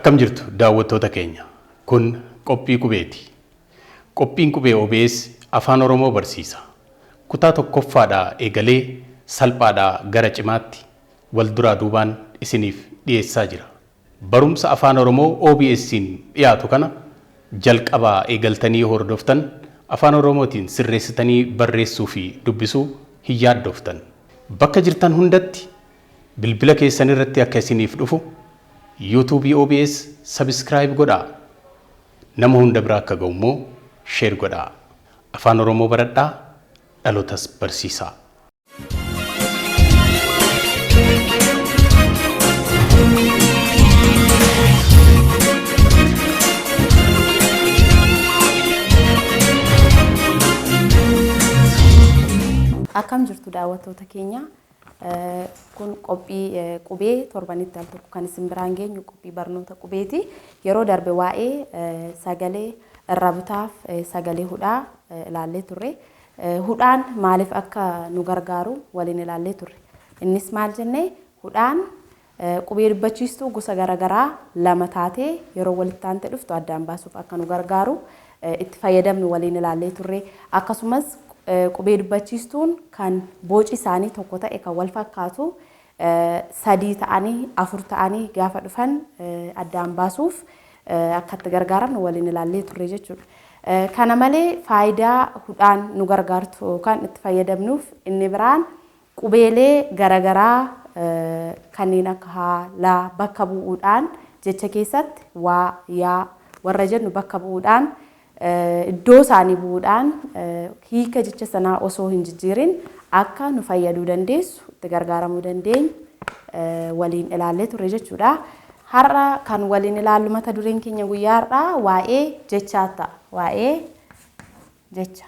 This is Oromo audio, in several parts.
Akkam jirtu daawwattoota keenya. Kun qophii qubeeti. Qophiin qubee OBS Afaan Oromoo barsiisa. Kutaa tokkoffaadhaa eegalee salphaadhaa gara cimaatti wal duraa duubaan isiniif dhiyeessaa jira. Barumsa Afaan Oromoo OBS'n dhiyaatu kana jalqabaa eegaltanii hordoftan Afaan Oromootiin sirreessitanii barreessuu fi dubbisuu hin yaaddoftan. Bakka jirtan hundatti bilbila keessan irratti akka isiniif dhufu YouTube OBS subscribe godhaa. Nama hunda bira akka ga'u immoo share godhaa. Afaan Oromoo baradhaa, dhalootas barsiisaa. Akkam jirtu daawwattoota keenya. Kun qophii qubee torbanitti al tokko kan isin biraan geenyu qophii barnoota qubeeti. Yeroo darbe waa'ee sagalee irrabutaaf sagalee hudhaa ilaallee turre. Hudhaan maaliif akka nu gargaaru waliin ilaallee turre. Innis maal jennee hudhaan qubee dubbachiistuu gosa garaagaraa lama taatee yeroo walitti aantee dhuftu addaan baasuuf akka nu gargaaru itti fayyadamnu waliin ilaallee turre. Akkasumas qubee dubbachiistuun kan boci isaanii tokko ta'e kan wal fakkaatu sadii ta'anii afur ta'anii gaafa dhufan addaan baasuuf akka itti gargaaramnu waliin ilaallee turre jechuudha. Kana malee faayidaa hudhaan nu gargaartu kan itti fayyadamnuuf inni biraan qubeelee garaagaraa kanneen akka haa, laa bakka bu'uudhaan jecha keessatti waa, yaa warra jennu bakka bu'uudhaan iddoo isaanii bu'uudhaan hiika jecha sanaa osoo hin jijjiirin akka nu fayyaduu dandeessu itti gargaaramuu dandeenyu waliin ilaallee turre jechuudha. Har'a kan waliin ilaallu mata dureen keenya guyyaa har'aa waa'ee jechaa ta'a. Waa'ee jecha.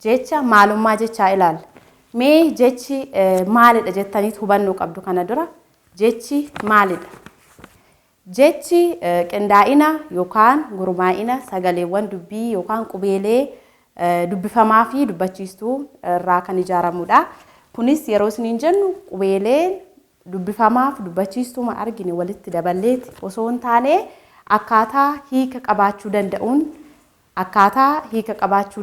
Jecha maalummaa jechaa ilaalla. Mee jechi maalidha jettaniit hubannuu qabdu kana dura. Jechi maalidha? Jechi qindaa'ina yookaan gurmaa'ina sagaleewwan dubbii yookaan qubeelee dubbifamaa fi dubbachiistuu irraa kan ijaaramudha. Kunis yeroo isiniin jennu qubeeleen dubbifamaa fi dubbachiistuu argine walitti daballeeti osoo hin taane akkaataa hiika qabaachuu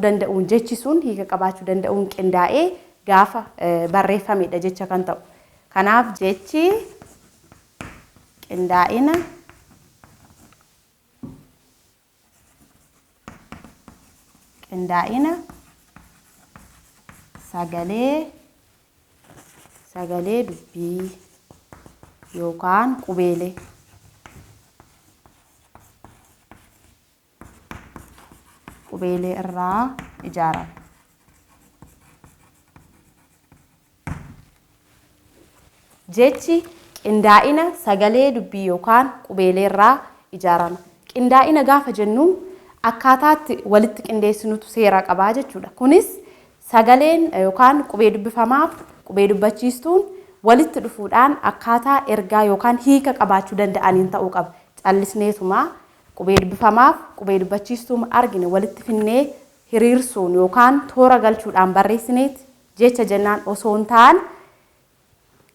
danda'uun jechi sun hiika qabaachuu danda'uun qindaa'ee gaafa barreeffamedha jecha kan ta'u. Kanaaf jechi qindaa'ina sagalee dubbii yookaan qubeelee. Qubeelee irraa ijaarama. Jechi qindaa'ina sagalee dubbii yookaan qubeelee irraa ijaarama. Qindaa'ina gaafa jennu akkaataatti walitti qindeessinutu seera qabaa jechuudha. Kunis sagaleen yookaan qubee dubbifamaaf qubee dubbachiistuun walitti dhufuudhaan akkaataa ergaa yookaan hiika qabaachuu danda'aniin ta'uu qaba. Callisneetuma qubee dubbifamaaf qubee dubbachiistuu argine walitti finnee hiriirsuun yookaan toora galchuudhaan barreessineet jecha jennaan osoo hin taane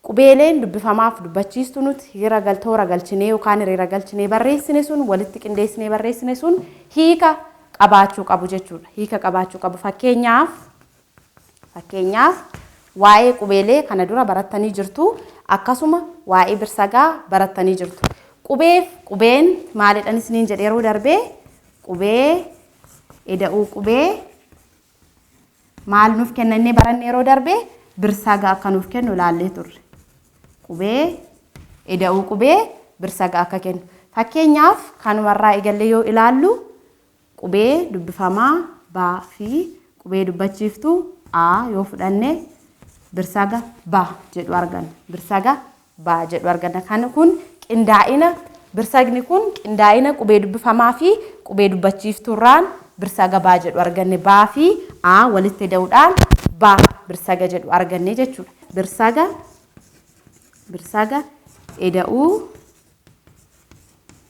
qubeeleen dubbifamaaf dubbachiistuu nuti toora galchinee yookaan hiriira galchinee barreessine sun walitti qindeessinee barreessine sun hiika qabaachuu qabu jechuudha. Hiika qabaachuu qabu. Fakkeenyaaf waa'ee qubeelee kana dura barattanii jirtu. Akkasuma waa'ee birsagaa barattanii jirtu. Qubeen maalidhaan isiniin jedhe yeroo darbee qubee eda'uu qubee maal nuuf kennannee baranne yeroo darbee birsagaa akka nuuf kennu ilaallee turre. Qubee eda'uu qubee birsagaa akka kennu. Fakkeenyaaf kanumarraa eegallee yoo ilaallu qubee dubbifamaa baa fi qubee dubbachiiftuu a yoo fudhanne birsaga ba jedhu arganna. Birsaga ba jedhu arganna. Kan kun qindaa'ina birsagni kun qindaa'ina qubee dubbifamaa fi qubee dubbachiiftuurraan birsaga baa jedhu arganne. Baa fi a walitti eda'uudhaan ba birsaga jedhu arganne jechuudha. Birsaga eda'uu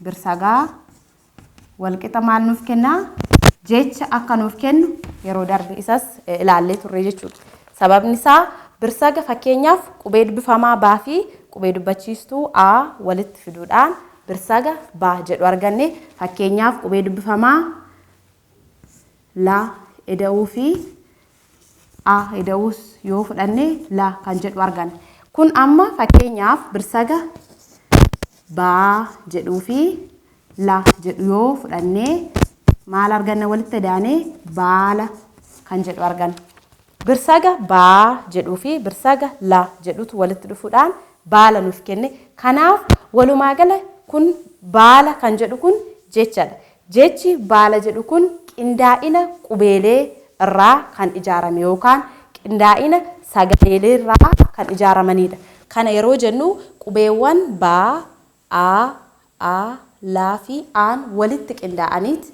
birsagaa walqixa maal nuuf kennaa? Jecha akka nuuf kennu yeroo darbe isas ilaallee turre jechuudha. Sababni isaa birsaga fakkeenyaaf qubee dubbifamaa baa fi qubee dubbachiistuu a walitti fiduudhaan birsaga ba jedhu arganne. Fakkeenyaaf qubee dubbifamaa la eda'uu fi a eda'uus yoo fudhanne la kan jedhu arganne. Kun amma fakkeenyaaf birsaga ba jedhuu fi la jedhu yoo fudhanne maal arganna walitti daane baala kan jedhu arganna. Birsaga ba jedhuu fi birsaga la jedhutu walitti dhufuudhaan baala nuuf kenne. Kanaaf walumaa gala kun baala kan jedhu kun jechadha. Jechi baala jedhu kun qindaa'ina qubeelee irraa kan ijaarame yookaan qindaa'ina sagaleelee irraa kan ijaaramanidha. Kana yeroo jennu qubeewwan ba, a, la fi aan walitti qindaa'aniiti.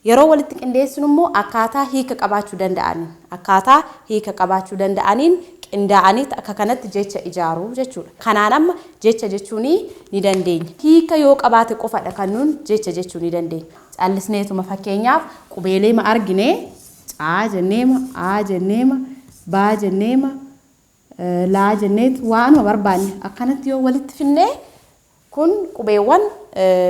Yeroo walitti qindeessinu immoo akkaataa hiika qabaachuu danda'aniin qindaa'aniiti akka kanatti jecha ijaaruu jechuudha. Kanaan amma jecha jechuun ni dandeenya. Hiika yoo qabaate qofadha kan nuun jecha jechuu ni dandeenya. Callisneetuma fakkeenyaaf qubeelee ma argine caa jenneema, a jenneema, ba jenneema, laa jenneet waanuma barbaanne akkanatti yoo walitti finnee kun qubeewwan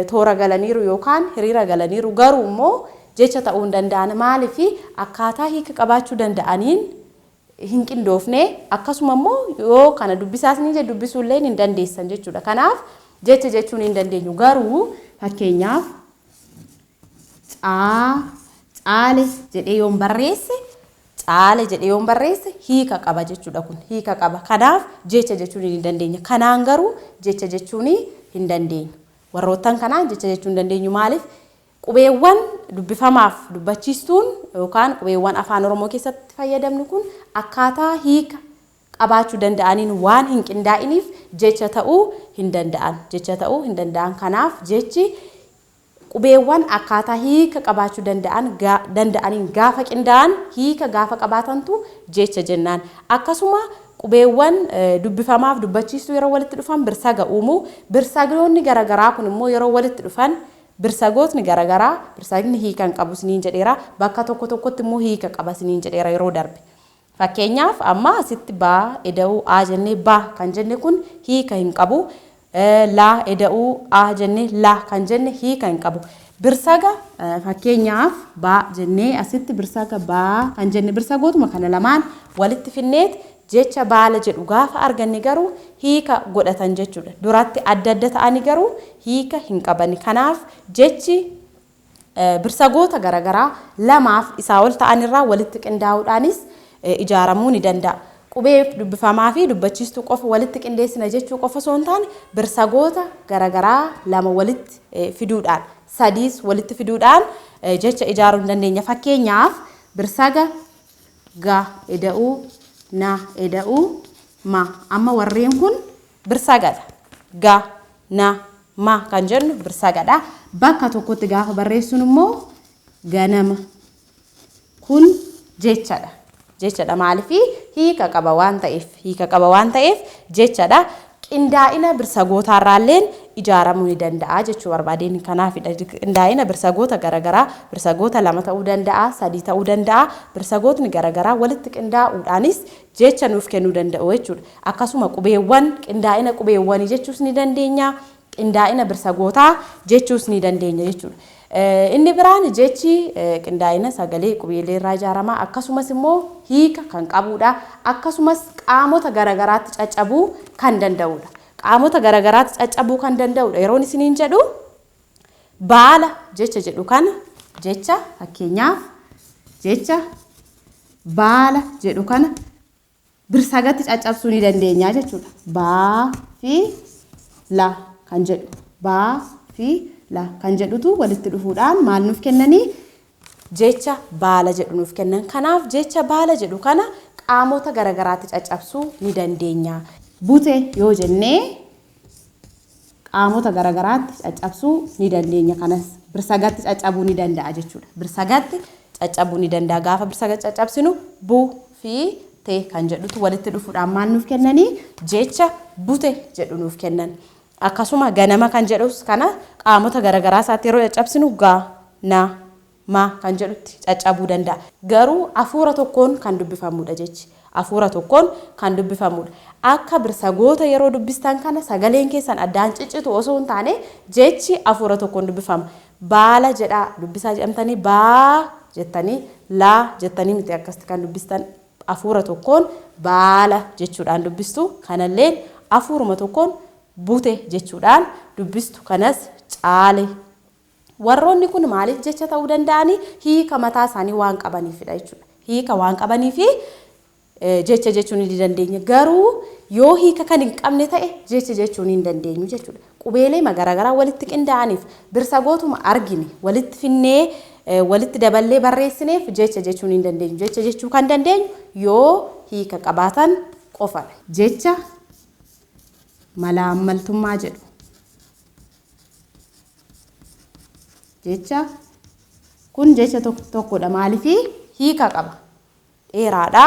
toora galaniiru yookaan hiriira galaniiru. Garuu immoo jecha ta'uu hin danda'an. Maaliif akkaataa hiika qabaachuu danda'aniin hin qindoofne akkasuma immoo yoo kana dubbisaas ni jedhu dubbisuullee hin dandeessan jechuudha. Kanaaf jecha jechuun hin dandeenyu. Garuu fakkeenyaaf caale jedhee yoon barreesse hiika qaba jechuudha. Kun hiika qaba. Kanaaf jecha jechuun hin dandeenya. Kanaan garuu jecha jechuun hin dandeenyu. Warroottan kanaan jecha jechuun hin dandeenyu. Maaliif qubeewwan dubbifamaaf dubbachiistuun yookaan qubeewwan afaan Oromoo keessatti fayyadamnu kun akkaataa hiika qabaachuu danda'aniin waan hin qindaa'iniif jecha ta'uu hin danda'an. Kanaaf jechi qubeewwan akkaataa hiika qabaachuu danda'aniin gaafa qindaa'an hiika gaafa qabaatantu jecha jennaan. Akkasuma qubeewwan dubbifamaaf dubbachiistuu yeroo walitti dhufan birsaga uumu. Birsagoonni garaagaraa kun immoo yeroo walitti dhufan birsagootni garaagaraa birsagni hiika hin qabu siniin jedheera. Bakka tokko tokkotti immoo hiika qaba siniin jedheera yeroo darbe. Fakkeenyaaf amma asitti ba eda'uu a jennee ba kan jenne kun hiika hin qabu. La eda'uu a jennee la kan jenne hiika hin qabu. Birsaga fakkeenyaaf ba jennee asitti birsaga ba kan jenne birsagootuma kana lamaan walitti finneet jecha baala jedhu gaafa arganne garuu hiika godhatan jechuudha. Duratti adda adda ta'anii garuu hiika hin qabani. Kanaaf jechi birsagoota garaagaraa lamaaf isaa ol ta'anirraa walitti qindaa'uudhaanis ijaaramuu ni danda'a. Qubee dubbifamaa fi dubbachiistuu qofa walitti qindeessina jechuu qofa osoo hin taane birsagoota garaagaraa lama walitti fiduudhaan sadiis walitti fiduudhaan jecha ijaaruu ni dandeenya. Fakkeenyaaf birsaga ga eda'uu na eda'uu ma. Amma warreen kun birsagadha. Ga na ma kan jennu birsagadha. Bakka tokkotti gaafa barreessinu immoo ganama. Kun jechadha. Maaliif hiika qaba waan ta'eef jechadha. Qindaa'ina birsagootaarraalleen ijaaramuu ni danda'a jechuu barbaadeen. Kanaafidha qindaa'ina birsagoota garaagaraa birsagoota lama ta'uu danda'a, sadii ta'uu danda'a. Birsagootni garaagaraa walitti qindaa'uudhaanis jecha nuuf kennuu danda'u jechuudha. Akkasuma qubeewwan qindaa'ina qubeewwanii jechuus ni dandeenya. Qindaa'ina birsagootaa jechuus ni dandeenya jechuudha. Inni biraan jechi qindaa'ina sagalee qubeelee irraa ijaarama. Akkasumas immoo hiika kan qabudha. Akkasumas qaamota garaagaraatti caccabuu kan danda'udha. Yeroon isiniin jedhu baala jecha jedhu kana jecha fakkeenyaaf jecha baala jedhu kana birsagatti caccabsuu ni dandeenya jechuudha. Baa fi la kan jedhu la kan jedhutu walitti dhufuudhaan maal nuuf kennanii jecha baala jedhu nuuf kennan. Kanaaf jecha baala jedhu kana qaamota garaagaraatti caccabsuu ni dandeenya. Bute yoo jennee qaamota garaagaraatti caccabsuu ni dandeenya. Kanas birsagatti caccabuu ni danda'a jechuudha. Birsagatti caccabuu ni danda'a. Gaafa birsagatti caccabsinu bu fi te kan jedhutu walitti dhufuudhaan maal nuuf kennanii jecha bute jedhu nuuf kennan. Akkasuma ganama kan jedhus kana qaamota garaagaraa isaatti yeroo caccabsinu ga na ma kan jedhutti caccabuu danda'a. Garuu hafuura tokkoon kan dubbifamudha jechi. afuura tokkoon kan dubbifamudha. Akka birsagoota yeroo dubbistan kana sagaleen keessan addaan ciccitu osoo hin taane jechi afuura tokkoon dubbifama. Baala jedhaa dubbisaa jedhamtanii baa jettanii laa jettanii miti akkasitti kan dubbistan afuura tokkoon baala jechuudhaan dubbistu. Kanallee afuuruma tokkoon bute jechuudhaan dubbistu. Kanas caale. Warroonni kun maaliif jecha ta'uu danda'anii hiika mataa isaanii waan qabaniifidha jechuudha. Hiika waan qabaniifi jecha jechuun ni dandeenya. Garuu yoo hiika kan hin qabne ta'e jecha jechuun hin dandeenyu jechuudha. Qubeelee garaagaraa walitti qindaa'aniif birsagootuma argine walitti finnee walitti daballee barreessineef jecha jechuun hin dandeenyu. Jecha jechuu kan dandeenyu yoo hiika qabaatan qofadha. Jecha malaammaltummaa jedhu. Jecha kun jecha tokkodha. Maaliif hiika qaba? Dheeraadha.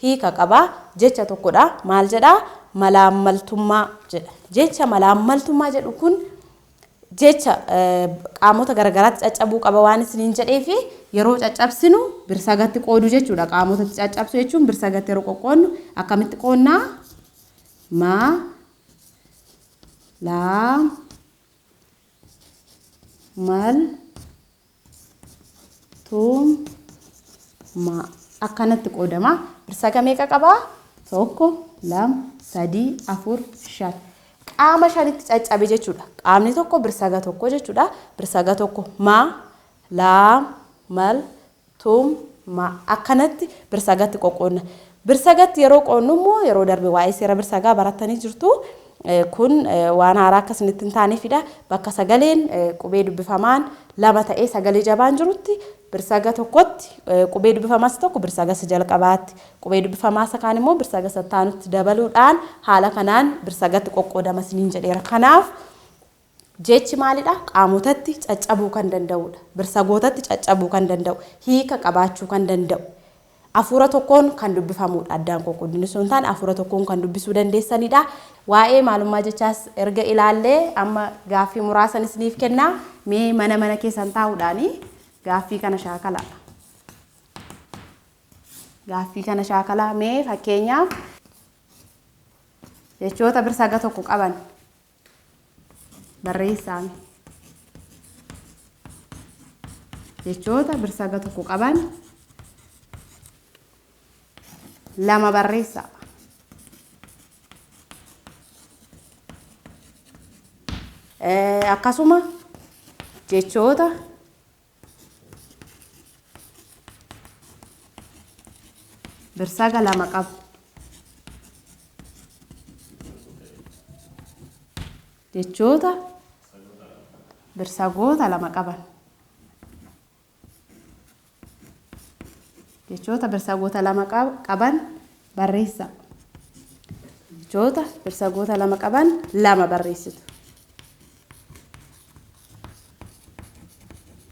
Hiika qaba. Jecha tokkodha. Maal jedha? Malaammaltummaa jedha. Jecha malaammaltummaa jedhu kun jecha qaamota garagaraatti caccabuu qaba waan isiniin jedheefi yeroo caccabsinu birsagatti qoodu jechuudha. Qaamotatti caccabsu jechuun birsagatti yeroo qoqqoodnu akkamitti qoonnaa? Ma laa mal tum ma akkanatti qoodama. Birsaga meeqa qaba? 1 2 3 4 5. Qaama shanitti caccabe jechuudha. Qaamni tokko birsaga tokko jechuudha. Birsaga tokko ma laa mal tum ma akkanatti birsagatti qoqqoodna. Birsagatti yeroo qoonnu immoo yeroo darbe waa'ee seera birsagaa barattanii jirtu. Kun waan haaraa akkasinitti hin taaneefidha. Bakka sagaleen qubee dubbifamaan lama ta'ee sagalee jabaan jirutti birsaga tokkotti qubee dubbifamaas tokko birsaga jalqabaatti qubee dubbifamaas kaan immoo birsaga sattaanutti dabaluudhaan haala kanaan birsagatti qoqqoodama isiniin jedheera. Kanaaf jechi maalidha? Qaamotatti caccabuu kan danda'udha. Birsagootatti caccabuu kan danda'u, hiika qabaachuu kan danda'u. Afuura tokkoon kan dubbifamudha. Addaan qoqqoodni osoo hin taane afuura tokkoon kan dubbisuu dandeessanidha. Waa'ee maalummaa jechaas erga ilaallee amma gaaffii muraasan isiniif kennaa. Mee mana keessan taa'uudhaani gaaffii kana shaakalaa. Gaaffii kana shaakalaa mee fakkeenyaaf jechoota birsaga tokko qaban barreessaa. Jechoota birsaga tokko qaban lama barreessa. Akkasuma jechoota birsaga lama qabu. Jechoota birsagoota lama qaban. Jechoota birsagoota lama qaban barreessa. Jechoota birsagoota lama qaban lama barreessitu.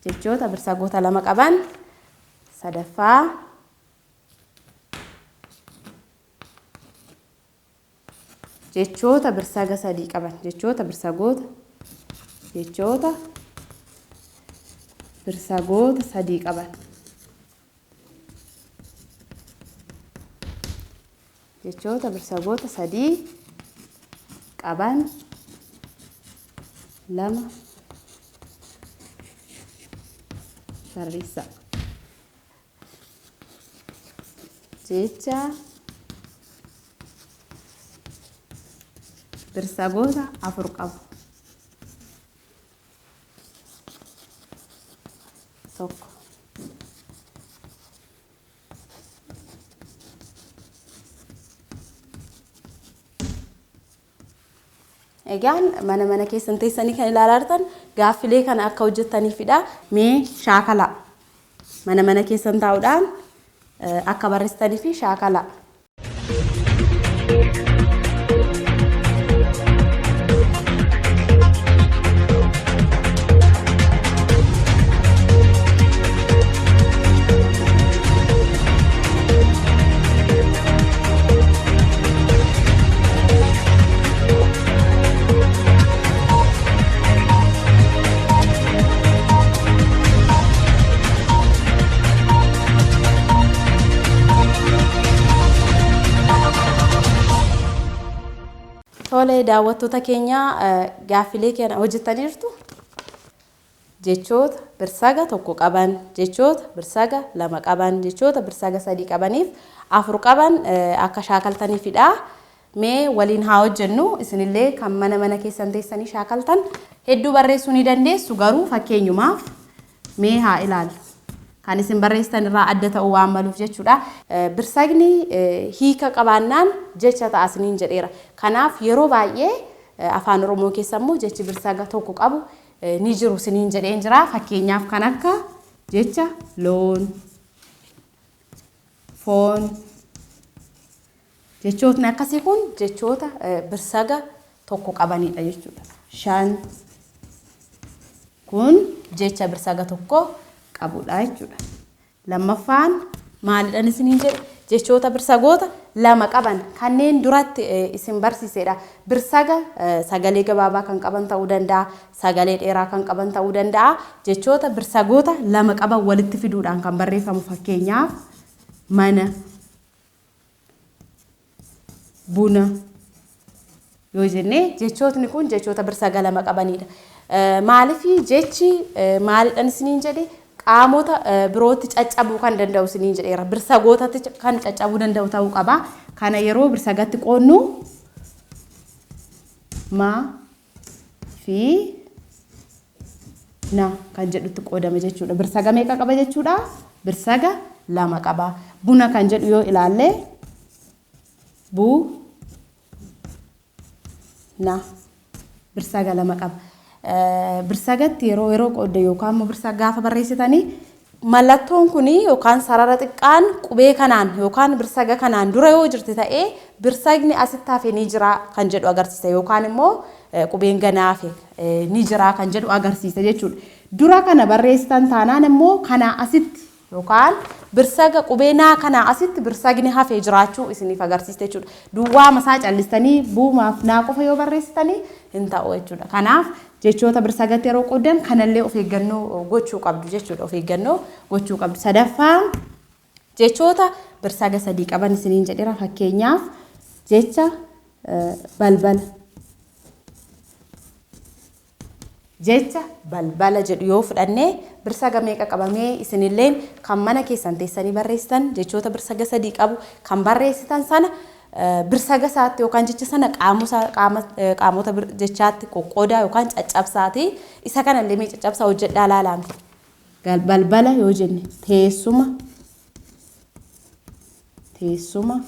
Jechoota birsagoota lama qaban sadaffaa jechoota birsaga sadii qaban. Jechoota birsagoota sadii qaban. Jechoota birsagoota sadii qaban lama barreessa. Jecha birsagoota afur qabu. Tokko. Egaan mana keessan teessanii kan ilaalaa jirtan gaaffilee kana akka hojjettaniifidha. Mee shaakalaa. Mana keessan taa'uudhaan akka barreessitanii fi shaakalaa. Tole daawwattoota keenya gaaffilee keenya hojjettaniirtu. Jechoota birsaga tokko qaban, jechoota birsaga lama qaban, jechoota birsaga sadii qabaniif afur qaban akka shaakaltaniifidha. Mee waliin haa hojjennu. Isinillee kan mana keessan teessanii shaakaltan hedduu barreessuu ni dandeessu, garuu fakkeenyumaaf mee haa ilaallu. Kan isin barreessitan irraa adda ta'uu waan maluuf jechuudha. Birsagni hiika qabaannaan jecha ta'a isiniin jedheera. Kanaaf yeroo baay'ee afaan Oromoo keessa immoo jechi birsaga tokko qabu ni jiru isiniin jedheen jira. Fakkeenyaaf kan akka jecha loon, foon. Jechootni akkasii kun jechoota birsaga tokko qabanidha jechuudha. 5 kun jecha birsaga tokko qabudha jechuudha. Lammaffaan maalidhaan isiniin jedhe jechoota birsagoota lama qaban kanneen duratti isin barsiisedha. Birsaga sagalee gabaabaa kan qaban ta'uu danda'a, sagalee dheeraa kan qaban ta'uu danda'a. Jechoota birsagoota lama qaban walitti fiduudhaan kan barreeffamu fakkeenyaaf mana, buna yoo jenne jechootni kun jechoota birsaga lama qabanidha. Maaliif jechi maalidhaan isiniin jedhe qaamota birootti caccabuu kan danda'u isiniin jedheera. Birsagootatti kan caccabuu danda'u ta'uu qaba. Kana yeroo birsagatti qoonnu ma fi na kan jedhutti qoodama jechuudha. Birsaga meeqa qaba jechuudha? Birsaga lama qaba. Buna kan jedhu yoo ilaalle bu na birsaga lama qaba. Birsagatti yeroo qoodde yookaan immoo birsaga gaafa barreessitanii mallattoon kuni yookaan sarara xiqqaan qubee kanaan yookaan birsaga kanaan dura yoo jirte ta'ee birsagni asitti hafe ni jira kan jedhu agarsiisa yookaan immoo qubeen ganaa hafe ni jira kan jedhu agarsiisa jechuudha. Dura kana barreessitan taanaan immoo kana asitti yookaan birsaga qubee naa kana asitti birsagni hafe jiraachuu isiniif agarsiisa jechuudha. Duwwaa masaa callistanii buumaaf naa qofa yoo barreessitanii hin ta'u jechuudha. Kanaaf jechoota birsagatti yeroo qooddan kanallee of eeggannoo gochuu qabdu jechuudha. Of eeggannoo gochuu qabdu. Sadaffaan jechoota birsaga sadii qaban isiniin jedheera. Fakkeenyaaf jecha balbala. Jecha balbala jedhu yoo fudhannee birsaga meeqa qabamee isinilleen kan mana keessan teessanii barreessitan jechoota birsaga sadii qabu kan barreessitan sana birsaga isaatti yookaan jecha sana qaamota jechaatti qoqqoodaa yookaan caccabsaati. Isa kanallee mee caccabsaa hojjedhaa laalaamti. Balbala yoo jenne teessuma, teessuma,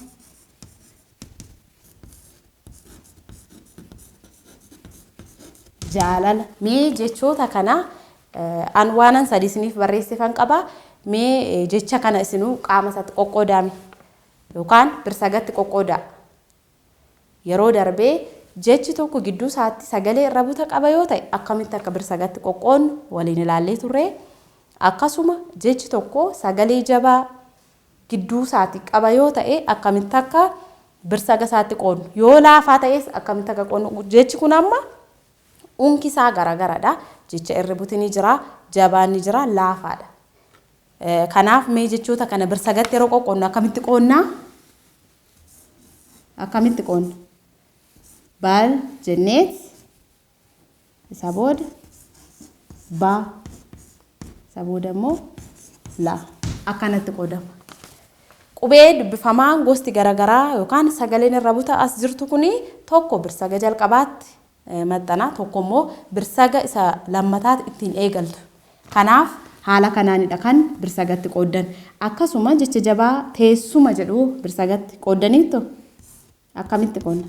jaalala. Mee jechoota kana an waanan sadii isiniif barreessifan qaba. Mee jecha kana isinuu qaama isaatti qoqqoodaami yookaan birsagatti qoqqoodaa. Yeroo darbee jechi tokko gidduu isaatti sagalee irra buta qaba yoo ta'e akkamitti akka birsagatti qoqqoodnu waliin ilaallee turre. Akkasuma jechi tokko sagalee jabaa gidduu isaatti qaba yoo ta'e akkamitti akka birsaga isaatti qoodnu. Yoo laafaa ta'es akkamitti akka qoodnu. Jechi kun amma unki isaa garagaradha. Jecha irri buti ni jira, jabaan ni jira, laafaadha. Kanaaf mee jechoota kana birsagatti yeroo qoqqoodnu akkamitti qoodnaa? Akkamitti qoodna? Bal jenneet isa booda ba isa booda immoo la akkanatti qoodama. Qubee dubbifamaan gosti garagaraa yookaan sagaleen irra buta as jirtu kuni tokko birsaga jalqabaatti maxxana, tokko immoo birsaga isa lammataatti ittiin eegaltu. Kanaaf haala kanaanidha kan birsagatti qooddan. Akkasuma jecha jabaa teessuma jedhu birsagatti qooddaniittu akkamitti qoodna?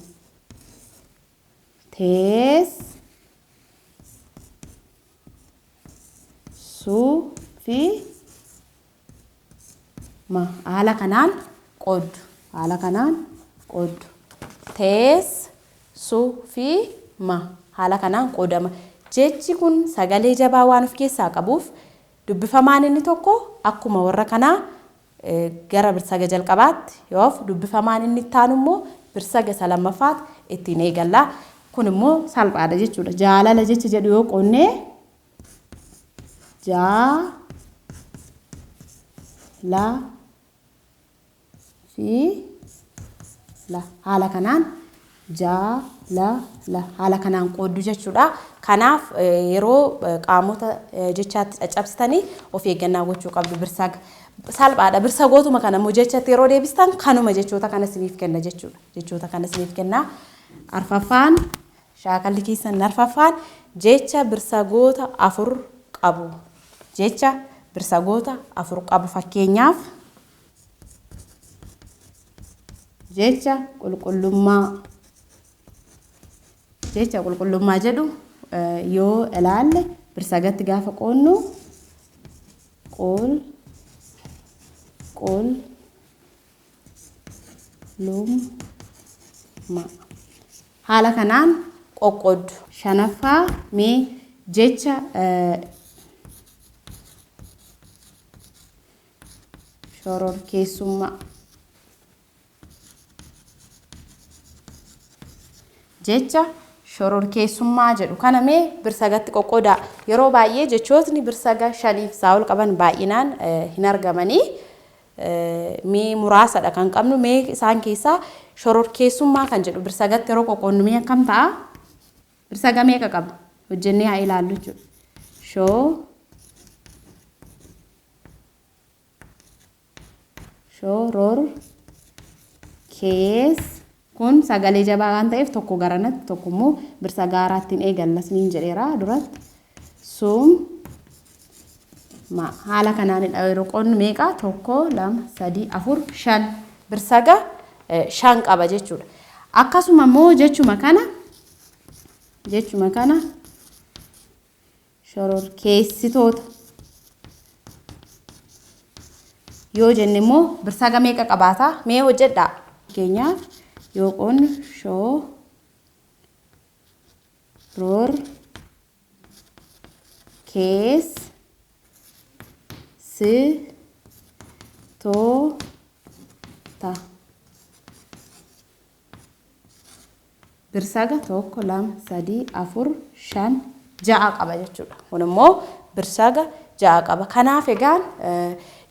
Tees su fi ma haala kanaan qooddu. Haala kanaan qooddu. Tees su fi ma haala kanaan qoodama. Jechi kun sagalee jabaa waan of keessaa qabuuf dubbifamaan inni tokko akkuma warra kanaa gara birsaga jalqabaatti yoo dubbifamaan inni itti aanu immoo birsaga isa lammaffaatti ittiin eegalla. Kun immoo salphaadha jechuudha. Jaalala jecha jedhu yoo qoonnee jaa la fi la haala kanaan jaa la haala kanaan qooddu jechuudha. Kanaaf yeroo qaamota jechaatti caccabsitanii of eeggannaa gochuu qabdu. Birsaga salphaadha. Birsagootuma kana immoo jechatti yeroo deebistan kanuma jechoota kana isiniif kenna jechuudha. Jechoota kana isiniif kenna. Arfaffaan shaakalli keessan arfaffaan jecha birsagoota 4 qabu. Jecha birsagoota 4 qabu fakkeenyaaf jecha qulqullummaa jedhu yoo ilaalle birsagatti gaafa qoonnu qulqullummaa haala kanaan qoqqooddu. Shanaffaa mee jecha shororkeessummaa jecha shororkeessummaa jedhu kana mee birsagatti qoqqoodaa. Yeroo baay'ee jechootni birsaga 5 fi ol qaban baay'inaan hin argamanii mee muraasadha kan qabnu. Mee isaan keessaa shororkeessummaa kan jedhu birsagatti yeroo qoqqoonnu mee akkam ta'a? Birsaga meeqa qaba? Hojjennee haa ilaallu jechuudha. Shororkeess kun sagalee jabaa waan ta'eef tokko garanatti tokko immoo birsaga araattiin eegallas niin jedheera duratti. Haala kanaanidha yeroo qoonnu meeqa? 1 2 3 4 5 birsaga 5 qaba jechuudha. Akkasuma immoo jechuma kana shororkeessitoota yoo jenne immoo birsaga meeqa qabaata? Mee hojjedhaa. Fakkeenyaaf yoo qoonnu shororkeessitoota birsaga 1 2 3 4 5 6 qaba jechuudha. Kun immoo birsaga 6 qaba. Kanaaf egaan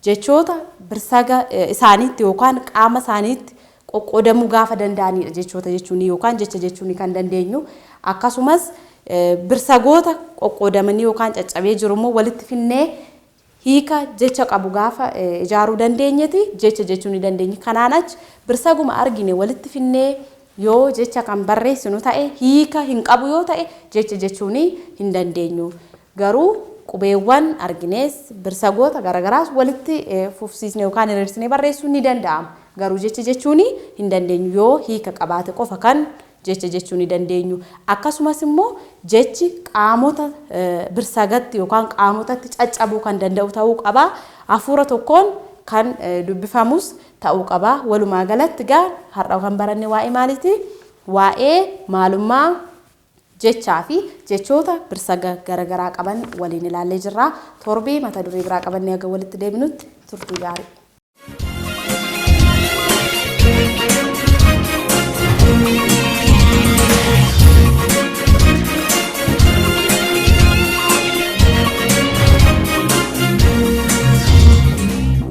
jechoota birsaga isaaniitti yookaan qaama isaaniitti qoqqoodamuu gaafa danda'anidha jechoota jechuun yookaan jecha jechuun kan dandeenyu. Akkasumas birsagoota qoqqoodamanii yookaan caccabee jiru immoo walitti finnee hiika jecha qabu gaafa ijaaruu dandeenyetti jecha jechuun ni dandeenya. Kanaan achi birsaguma argine walitti finnee yoo jecha kan barreessinu ta'e hiika hin qabu yoo ta'e jecha jechuun hin dandeenyu. Garuu qubeewwan arginees birsagoota garagaraas walitti fufsiisne yookaan hiriirsine barreessuun ni danda'ama. Garuu jecha jechuun hin dandeenyu yoo hiika qabaate qofa kan jecha jechuun ni dandeenyu. Akkasumas immoo jechi qaamota birsagatti yookaan qaamotatti caccabuu kan danda'u ta'uu qaba. Hafuura tokkoon kan dubbifamus ta'uu qaba. Walumaa galatti gaa har'a kan baranne waa'ee maaliiti? Waa'ee maalummaa jechaa fi jechoota birsaga garagaraa qaban waliin ilaallee jirra. Torbee mata duree biraa qabannee aga walitti deebinutti turtuu gaarii.